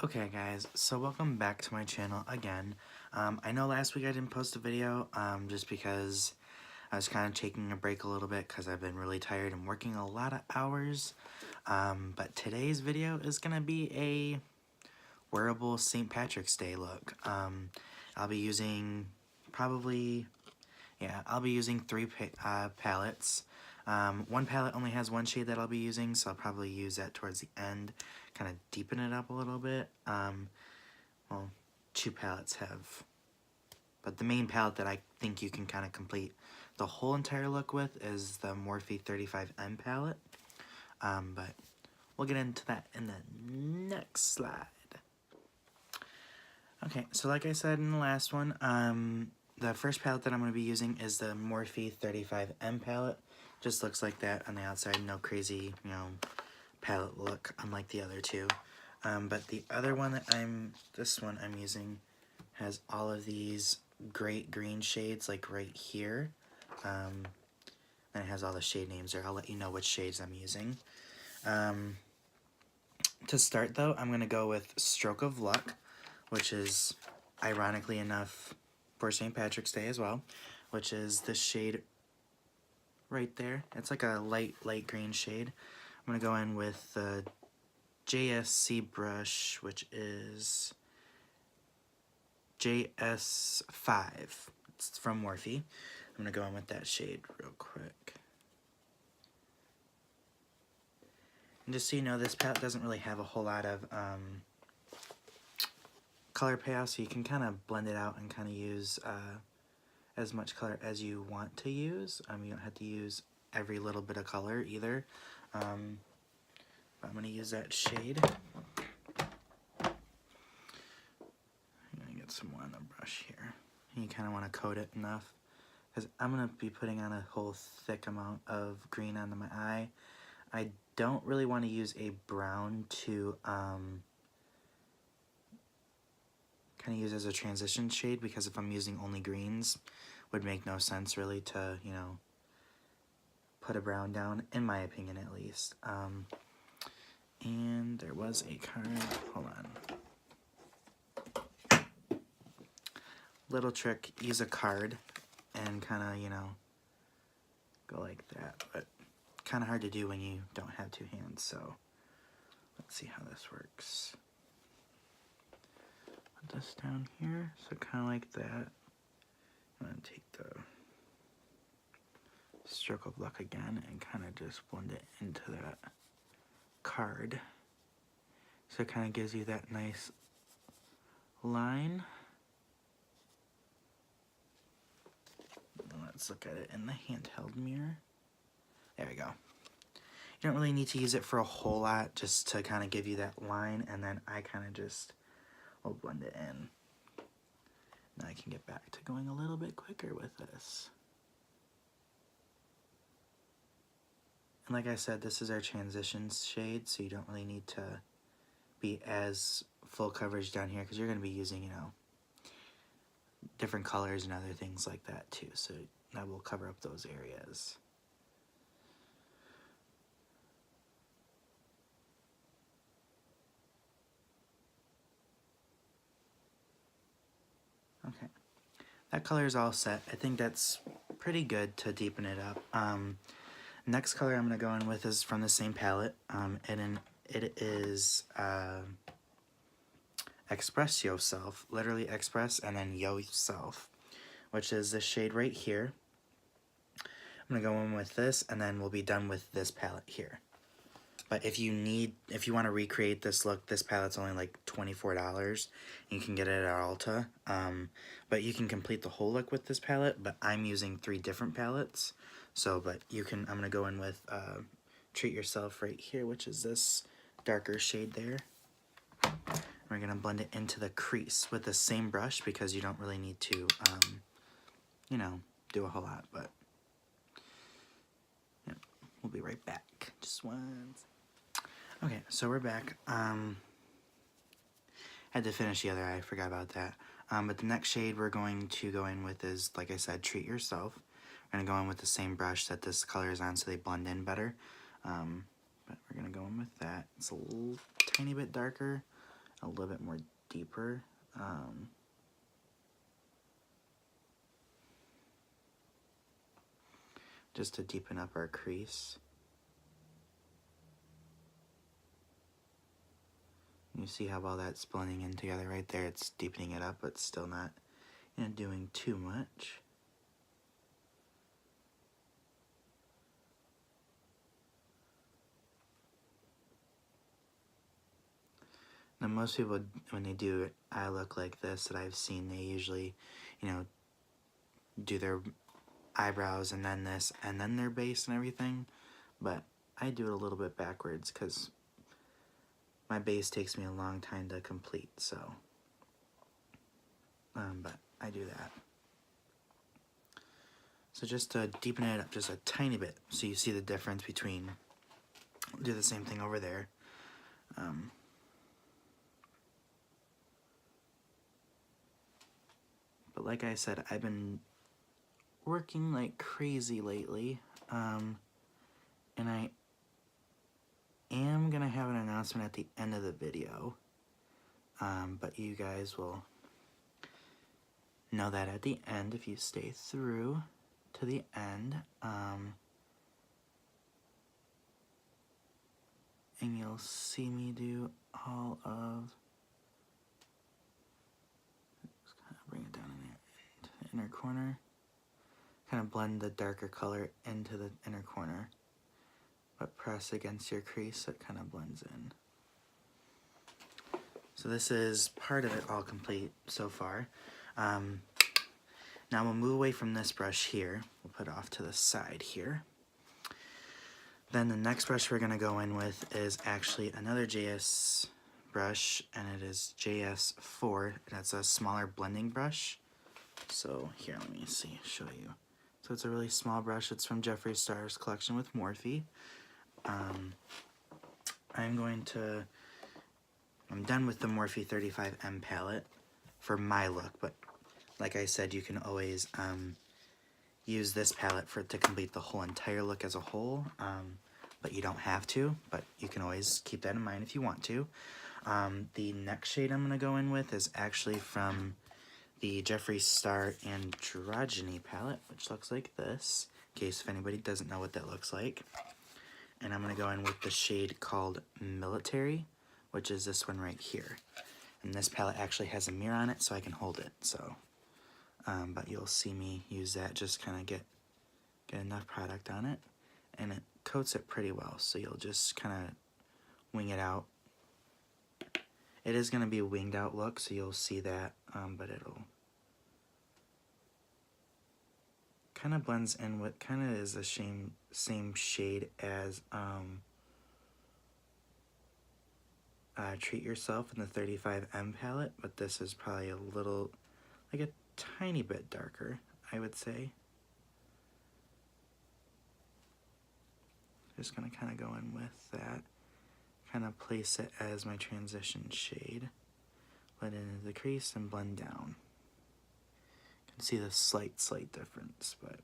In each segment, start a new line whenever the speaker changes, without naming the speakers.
Okay guys, so welcome back to my channel again. I know last week I didn't post a video just because I was kind of taking a break a little bit because I've been really tired and working a lot of hours. But today's video is going to be a wearable St. Patrick's Day look. I'll be using I'll be using three palettes. One palette only has one shade that I'll be using, so I'll probably use that towards the end, kind of deepen it up a little bit. Well, two palettes have, but the main palette that I think you can kind of complete the whole entire look with is the Morphe 35M palette. But we'll get into that in the next slide. Okay, so like I said in the last one, the first palette that I'm going to be using is the Morphe 35M palette. Just looks like that on the outside, no crazy, palette look, unlike the other two. But the other one this one I'm using has all of these great green shades, like right here. And it has all the shade names there. I'll let you know which shades I'm using. To start though, I'm going to go with Stroke of Luck, which is, ironically enough, for St. Patrick's Day as well, which is the shade right there. It's like a light green shade. I'm going to go in with the JSC brush, which is JS5. It's from Morphe. I'm going to go in with that shade real quick. And just so you know, this palette doesn't really have a whole lot of color payoff, so you can kind of blend it out and kind of use as much color as you want to use. You don't have to use every little bit of color either. I'm going to use that shade. I'm going to get some more on the brush here. And you kind of want to coat it enough, because I'm going to be putting on a whole thick amount of green onto my eye. I don't really want to use a brown to kind of use as a transition shade, because if I'm using only greens, would make no sense really to, put a brown down, in my opinion at least. And there was a card, hold on. Little trick, use a card and kind of, go like that, but kind of hard to do when you don't have two hands, so let's see how this works. Put this down here, so kind of like that. I'm going to take the Stroke of Luck again and kind of just blend it into that card. So it kind of gives you that nice line. Let's look at it in the handheld mirror. There we go. You don't really need to use it for a whole lot, just to kind of give you that line, and then I kind of just will blend it in. Now I can get back to going a little bit quicker with this. And like I said, this is our transition shade, so you don't really need to be as full coverage down here, because you're going to be using, different colors and other things like that too, so that will cover up those areas. Okay, that color is all set. I think that's pretty good to deepen it up. Next color I'm going to go in with is from the same palette, and it is Express Yourself, literally express and then yourself, which is this shade right here. I'm going to go in with this, and then we'll be done with this palette here. But if you want to recreate this look, this palette's only like $24. You can get it at Ulta. But you can complete the whole look with this palette, but I'm using 3 different palettes. So, but you can, I'm going to go in with Treat Yourself right here, which is this darker shade there. We're going to blend it into the crease with the same brush, because you don't really need to, do a whole lot, but yeah, we'll be right back. Just once. Okay, so we're back. Had to finish the other eye, I forgot about that. But the next shade we're going to go in with is, like I said, Treat Yourself. We're going to go in with the same brush that this color is on, so they blend in better. But we're going to go in with that. It's a little tiny bit darker. a little bit more deeper. Just to deepen up our crease. You see how well that's blending in together right there. It's deepening it up, but still not doing too much. Now most people, when they do eye look like this that I've seen, they usually, do their eyebrows and then this and then their base and everything. But I do it a little bit backwards because my base takes me a long time to complete, so. But I do that. So just to deepen it up just a tiny bit so you see the difference between, do the same thing over there. But like I said, I've been working like crazy lately, and I am going to have an announcement at the end of the video, but you guys will know that at the end if you stay through to the end, and you'll see me do all of, just kind of bring it down in the inner corner, kind of blend the darker color into the inner corner, but press against your crease so it kind of blends in. So this is part of it all complete so far. Now we'll move away from this brush here. We'll put it off to the side here. Then the next brush we're going to go in with is actually another JS brush, and it is JS4. That's a smaller blending brush. So here, let me see, show you. So it's a really small brush. It's from Jeffree Star's collection with Morphe. I'm done with the Morphe 35M palette for my look, but like I said, you can always use this palette to complete the whole entire look as a whole, but you don't have to, but you can always keep that in mind if you want to. The next shade I'm going to go in with is actually from the Jeffree Star Androgyny palette, which looks like this, in case if anybody doesn't know what that looks like. And I'm going to go in with the shade called Military, which is this one right here. And this palette actually has a mirror on it, so I can hold it, so. But you'll see me use that, just kind of get enough product on it, and it coats it pretty well, so you'll just kind of wing it out. It is going to be a winged out look, so you'll see that, but it'll kind of blends in with, kind of is the same shade as Treat Yourself in the 35M palette, but this is probably a little, like a tiny bit darker, I would say. Just going to kind of go in with that, kind of place it as my transition shade, blend into the crease and blend down. You can see the slight difference, but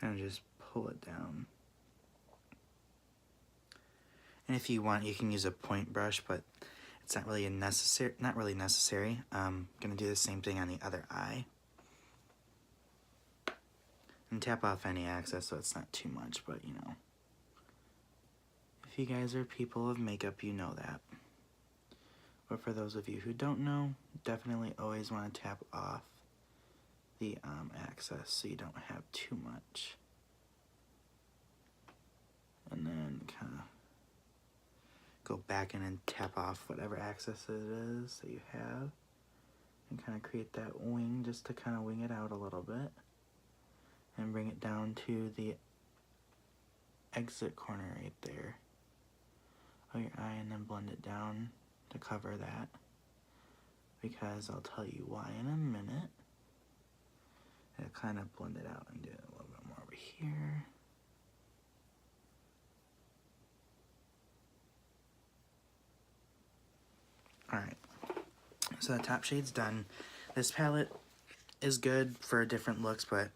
kind of just pull it down. And if you want, you can use a point brush, but it's not really necessary. I'm gonna do the same thing on the other eye. And tap off any excess so it's not too much, but you know. If you guys are people of makeup, you know that. But for those of you who don't know, definitely always want to tap off the excess so you don't have too much. And then kind of go back in and tap off whatever excess it is that you have. And kind of create that wing just to kind of wing it out a little bit. And bring it down to the exit corner right there of your eye, and then blend it down to cover that. because I'll tell you why in a minute. It'll kind of blend it out and do it a little bit more over here. Alright, so the top shade's done. This palette is good for different looks, but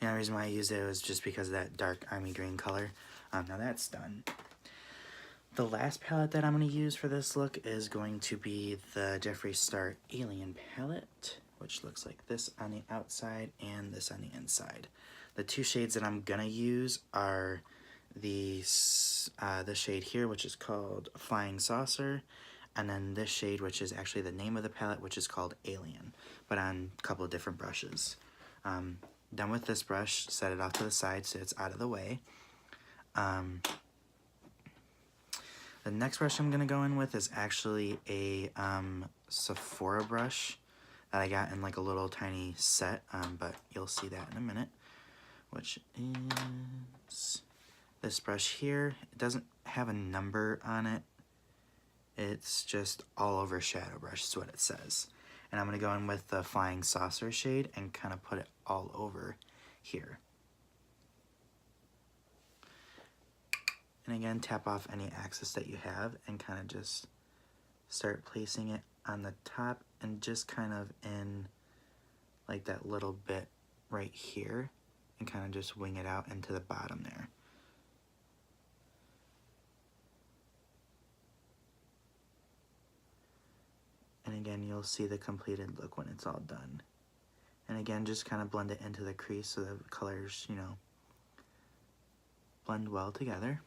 the only reason why I used it was just because of that dark army green color. Now that's done. The last palette that I'm going to use for this look is going to be the Jeffree Star Alien palette, which looks like this on the outside and this on the inside. The two shades that I'm going to use are the shade here, which is called Flying Saucer, and then this shade, which is actually the name of the palette, which is called Alien, but on a couple of different brushes. Done with this brush, set it off to the side so it's out of the way. The next brush I'm going to go in with is actually a Sephora brush that I got in like a little tiny set, but you'll see that in a minute, which is this brush here. It doesn't have a number on it. It's just all over shadow brush is what it says. And I'm going to go in with the Flying Saucer shade and kind of put it all over here. And again, tap off any axis that you have and kind of just start placing it on the top and just kind of in like that little bit right here and kind of just wing it out into the bottom there. And again, you'll see the completed look when it's all done. And again, just kind of blend it into the crease so the colors, you know, blend well together.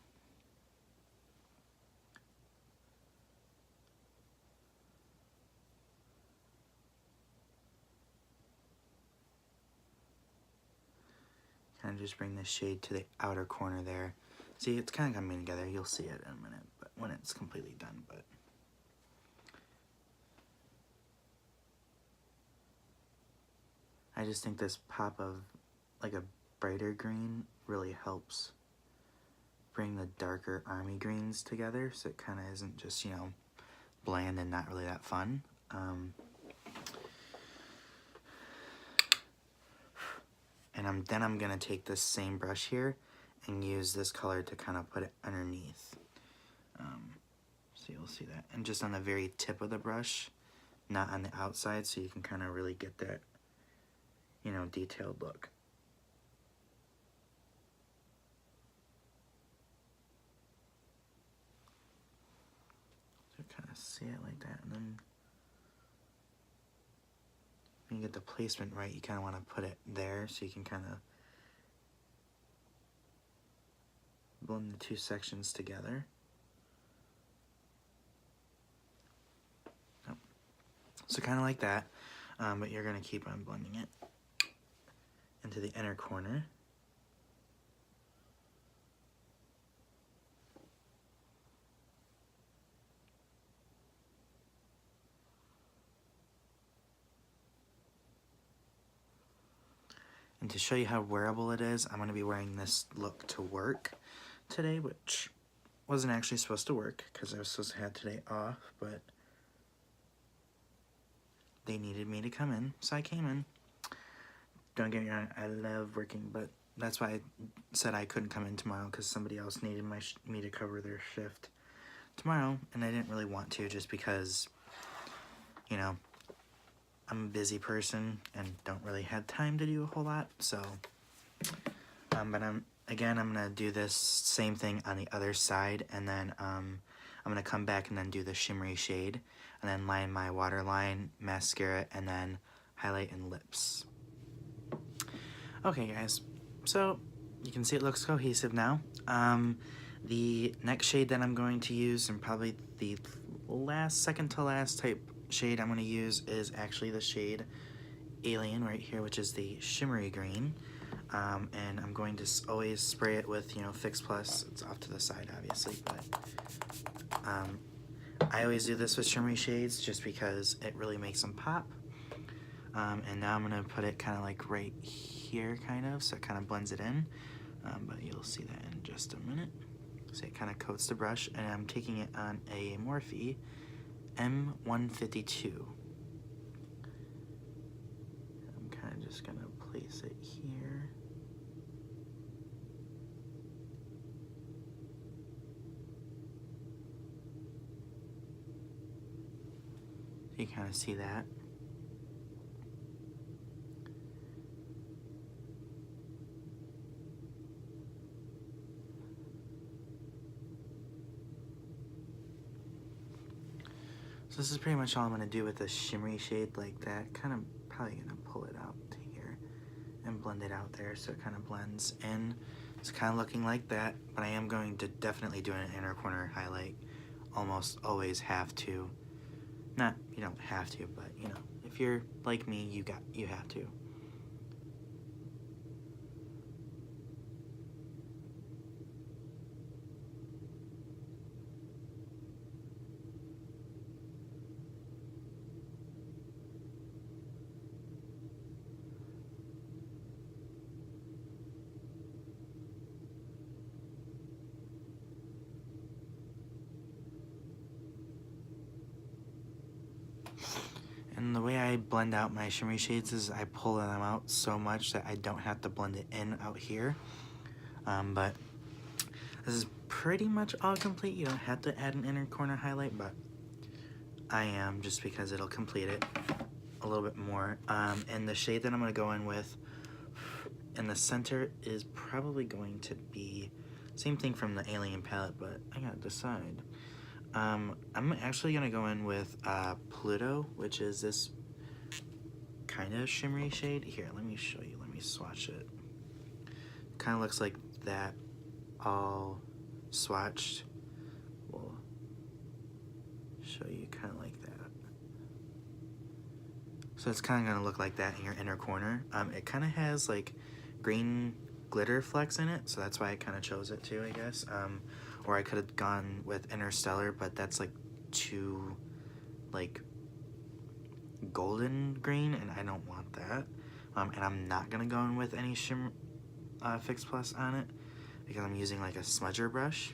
Kind of just bring this shade to the outer corner there. See, it's kind of coming together. You'll see it in a minute, but when it's completely done. But I just think this pop of like a brighter green really helps bring the darker army greens together, so it kind of isn't just, you know, bland and not really that fun. And then I'm gonna take this same brush here and use this color to kind of put it underneath. So you'll see that, and just on the very tip of the brush, not on the outside, so you can kind of really get that, you know, detailed look. So kind of see it like that, and then when you get the placement right, you kind of want to put it there so you can kind of blend the two sections together. Oh. So kind of like that, but you're going to keep on blending it into the inner corner. And to show you how wearable it is, I'm going to be wearing this look to work today, which wasn't actually supposed to work because I was supposed to have today off, but they needed me to come in, so I came in. Don't get me wrong, I love working, but that's why I said I couldn't come in tomorrow, because somebody else needed me to cover their shift tomorrow, and I didn't really want to, just because, you know, I'm a busy person and don't really have time to do a whole lot, so, but I'm gonna do this same thing on the other side, and then, I'm gonna come back and then do the shimmery shade, and then line my waterline, mascara, and then highlight and lips. Okay guys, so you can see it looks cohesive now. The next shade that I'm going to use, and probably the second to last type shade I'm going to use, is actually the shade Alien right here, which is the shimmery green. And I'm going to always spray it with, you know, Fix Plus. It's off to the side obviously, but I always do this with shimmery shades just because it really makes them pop. And now I'm going to put it kind of like right here, kind of, so it kind of blends it in, but you'll see that in just a minute. So it kind of coats the brush, and I'm taking it on a Morphe M152. So you kind of see that. So this is pretty much all I'm going to do with a shimmery shade like that. Kind of probably going to pull it out to here and blend it out there so it kind of blends in. It's kind of looking like that, but I am going to definitely do an inner corner highlight. Almost always have to. Not, you don't have to, but you know, if you're like me, you have to. And the way I blend out my shimmery shades is I pull them out so much that I don't have to blend it in out here. But this is pretty much all complete. You don't have to add an inner corner highlight, but I am, just because it'll complete it a little bit more. And the shade that I'm going to go in with in the center is probably going to be same thing from the Alien palette, but I gotta decide. I'm actually gonna go in with Pluto, which is this kind of shimmery shade. Here, let me show you. Let me swatch it. Kind of looks like that, all swatched. We'll show you kind of like that. So it's kind of gonna look like that in your inner corner. It kind of has like green glitter flecks in it, so that's why I kind of chose it too, I guess. Or I could have gone with Interstellar, but that's like too like golden green, and I don't want that. And I'm not gonna go in with any Fix Plus on it because I'm using like a smudger brush.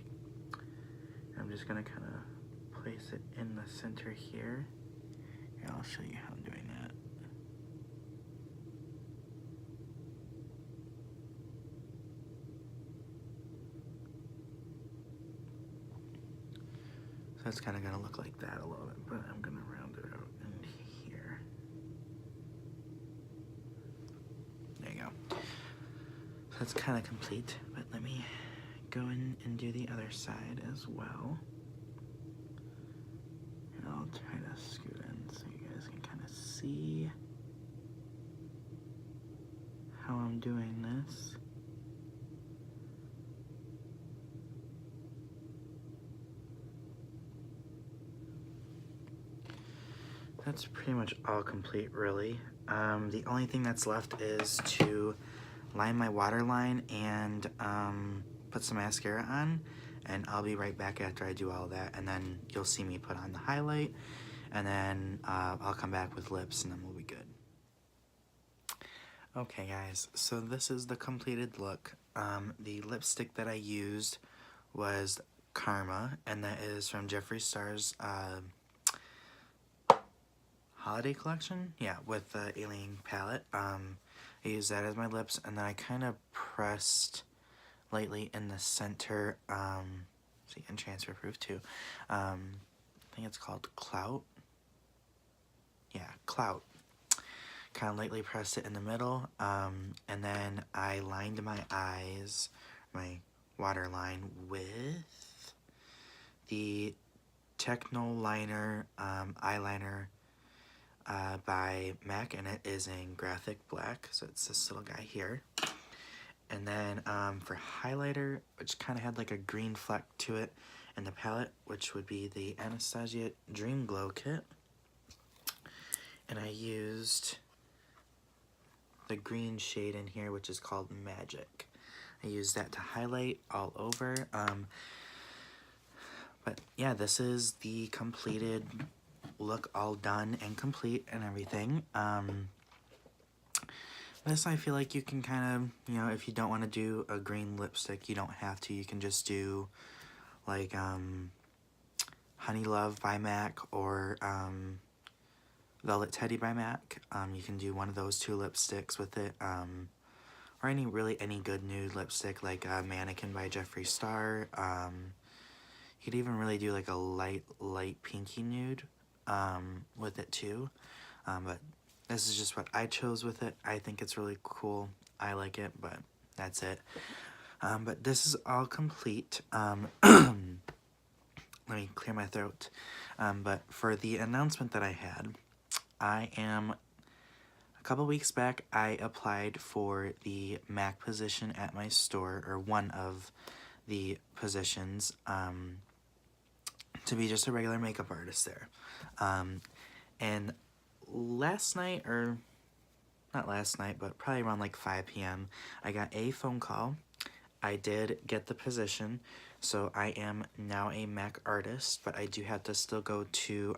I'm just gonna kind of place it in the center here. Here, I'll show you how I'm doing that. So it's kind of going to look like that a little bit, but I'm going to round it out in here. There you go. So that's kind of complete, but let me go in and do the other side as well. And I'll try to scoot in so you guys can kind of see how I'm doing this. That's pretty much all complete, really. The only thing that's left is to line my waterline and put some mascara on, and I'll be right back after I do all that, and then you'll see me put on the highlight, and then I'll come back with lips, and then we'll be good. Okay guys, so this is the completed look. The lipstick that I used was Karma, and that is from Jeffree Star's holiday collection, yeah, with the Alien palette. I used that as my lips, and then I kind of pressed lightly in the center, see, and transfer proof too. I think it's called Clout. Yeah, Clout. Kind of lightly pressed it in the middle, and then I lined my eyes, my waterline, with the Techno Liner eyeliner by MAC, and it is in graphic black, so it's this little guy here. And then for highlighter, which kind of had like a green fleck to it, and the palette, which would be the Anastasia Dream Glow kit. And I used the green shade in here, which is called Magic. I used that to highlight all over. But yeah, this is the completed look, all done and complete and everything. This, I feel like you can kind of, you know, if you don't want to do a green lipstick, you don't have to. You can just do like Honey Love by MAC or Velvet Teddy by MAC. You can do one of those two lipsticks with it, or any good nude lipstick like Mannequin by Jeffree Star. You could even really do like a light pinky nude. with it too. But this is just what I chose with it. I think it's really cool. I like it, but that's it. But this is all complete. Let me clear my throat. But for the announcement that I had, a couple weeks back, I applied for the MAC position at my store, or one of the positions, to be just a regular makeup artist there. And last night, or not last night, but probably around like 5 p.m., I got a phone call. I did get the position, so I am now a MAC artist, but I do have to still go to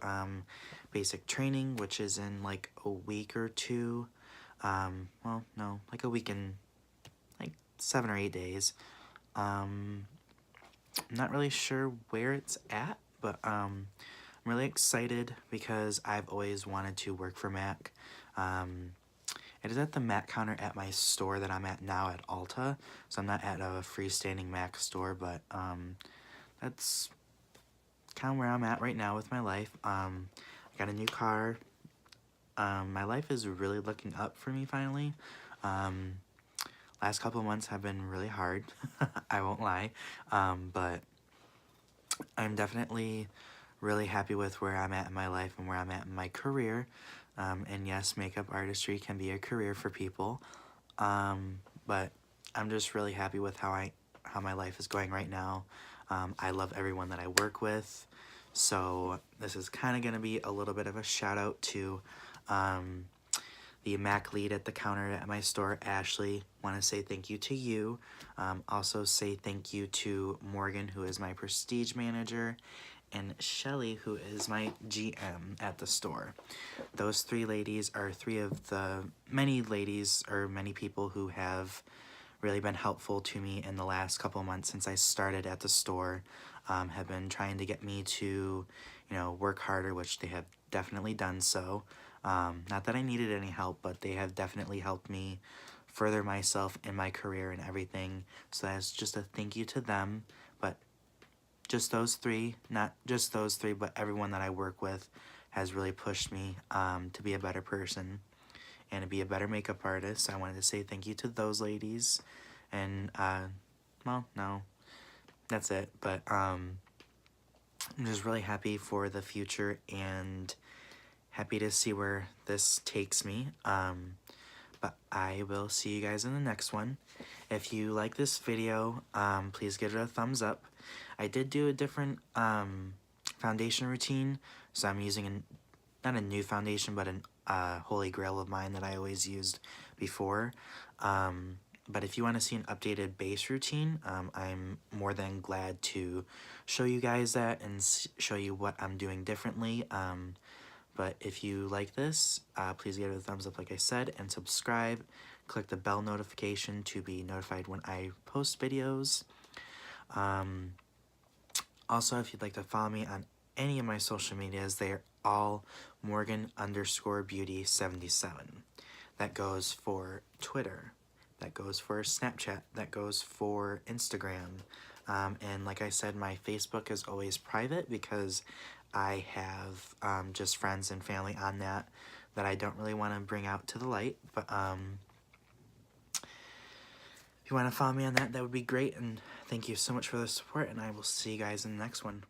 basic training, which is in like a week or two. Well, no, like a week and like 7 or 8 days. I'm not really sure where it's at, but I'm really excited because I've always wanted to work for MAC. It is at the MAC counter at my store that I'm at now at Ulta, so I'm not at a freestanding MAC store, but that's kind of where I'm at right now with my life. I got a new car. My life is really looking up for me finally. Last couple of months have been really hard, I won't lie, but I'm definitely really happy with where I'm at in my life and where I'm at in my career. And yes, makeup artistry can be a career for people, but I'm just really happy with how my life is going right now. I love everyone that I work with, so this is kind of going to be a little bit of a shout out to the MAC lead at the counter at my store, Ashley. Want to say thank you to you. Also say thank you to Morgan, who is my prestige manager, and Shelly, who is my GM at the store. Those three ladies are three of the many ladies or many people who have really been helpful to me in the last couple of months since I started at the store. Have been trying to get me to, work harder, which they have definitely done so. Not that I needed any help, but they have definitely helped me further myself in my career and everything. So that's just a thank you to them. But just those three, not just those three, but everyone that I work with has really pushed me to be a better person and to be a better makeup artist. I wanted to say thank you to those ladies. And, well, no, that's it. But I'm just really happy for the future and happy to see where this takes me. But I will see you guys in the next one. If you like this video, please give it a thumbs up. I did do a different foundation routine, so I'm using not a new foundation, but a holy grail of mine that I always used before. But if you want to see an updated base routine, I'm more than glad to show you guys that and show you what I'm doing differently. But if you like this, please give it a thumbs up like I said, and subscribe. Click the bell notification to be notified when I post videos. Also, if you'd like to follow me on any of my social medias, they are all Morgan_Beauty77. That goes for Twitter. That goes for Snapchat. That goes for Instagram. And like I said, my Facebook is always private because I have just friends and family on that I don't really want to bring out to the light. But if you want to follow me on that, that would be great. And thank you so much for the support, and I will see you guys in the next one.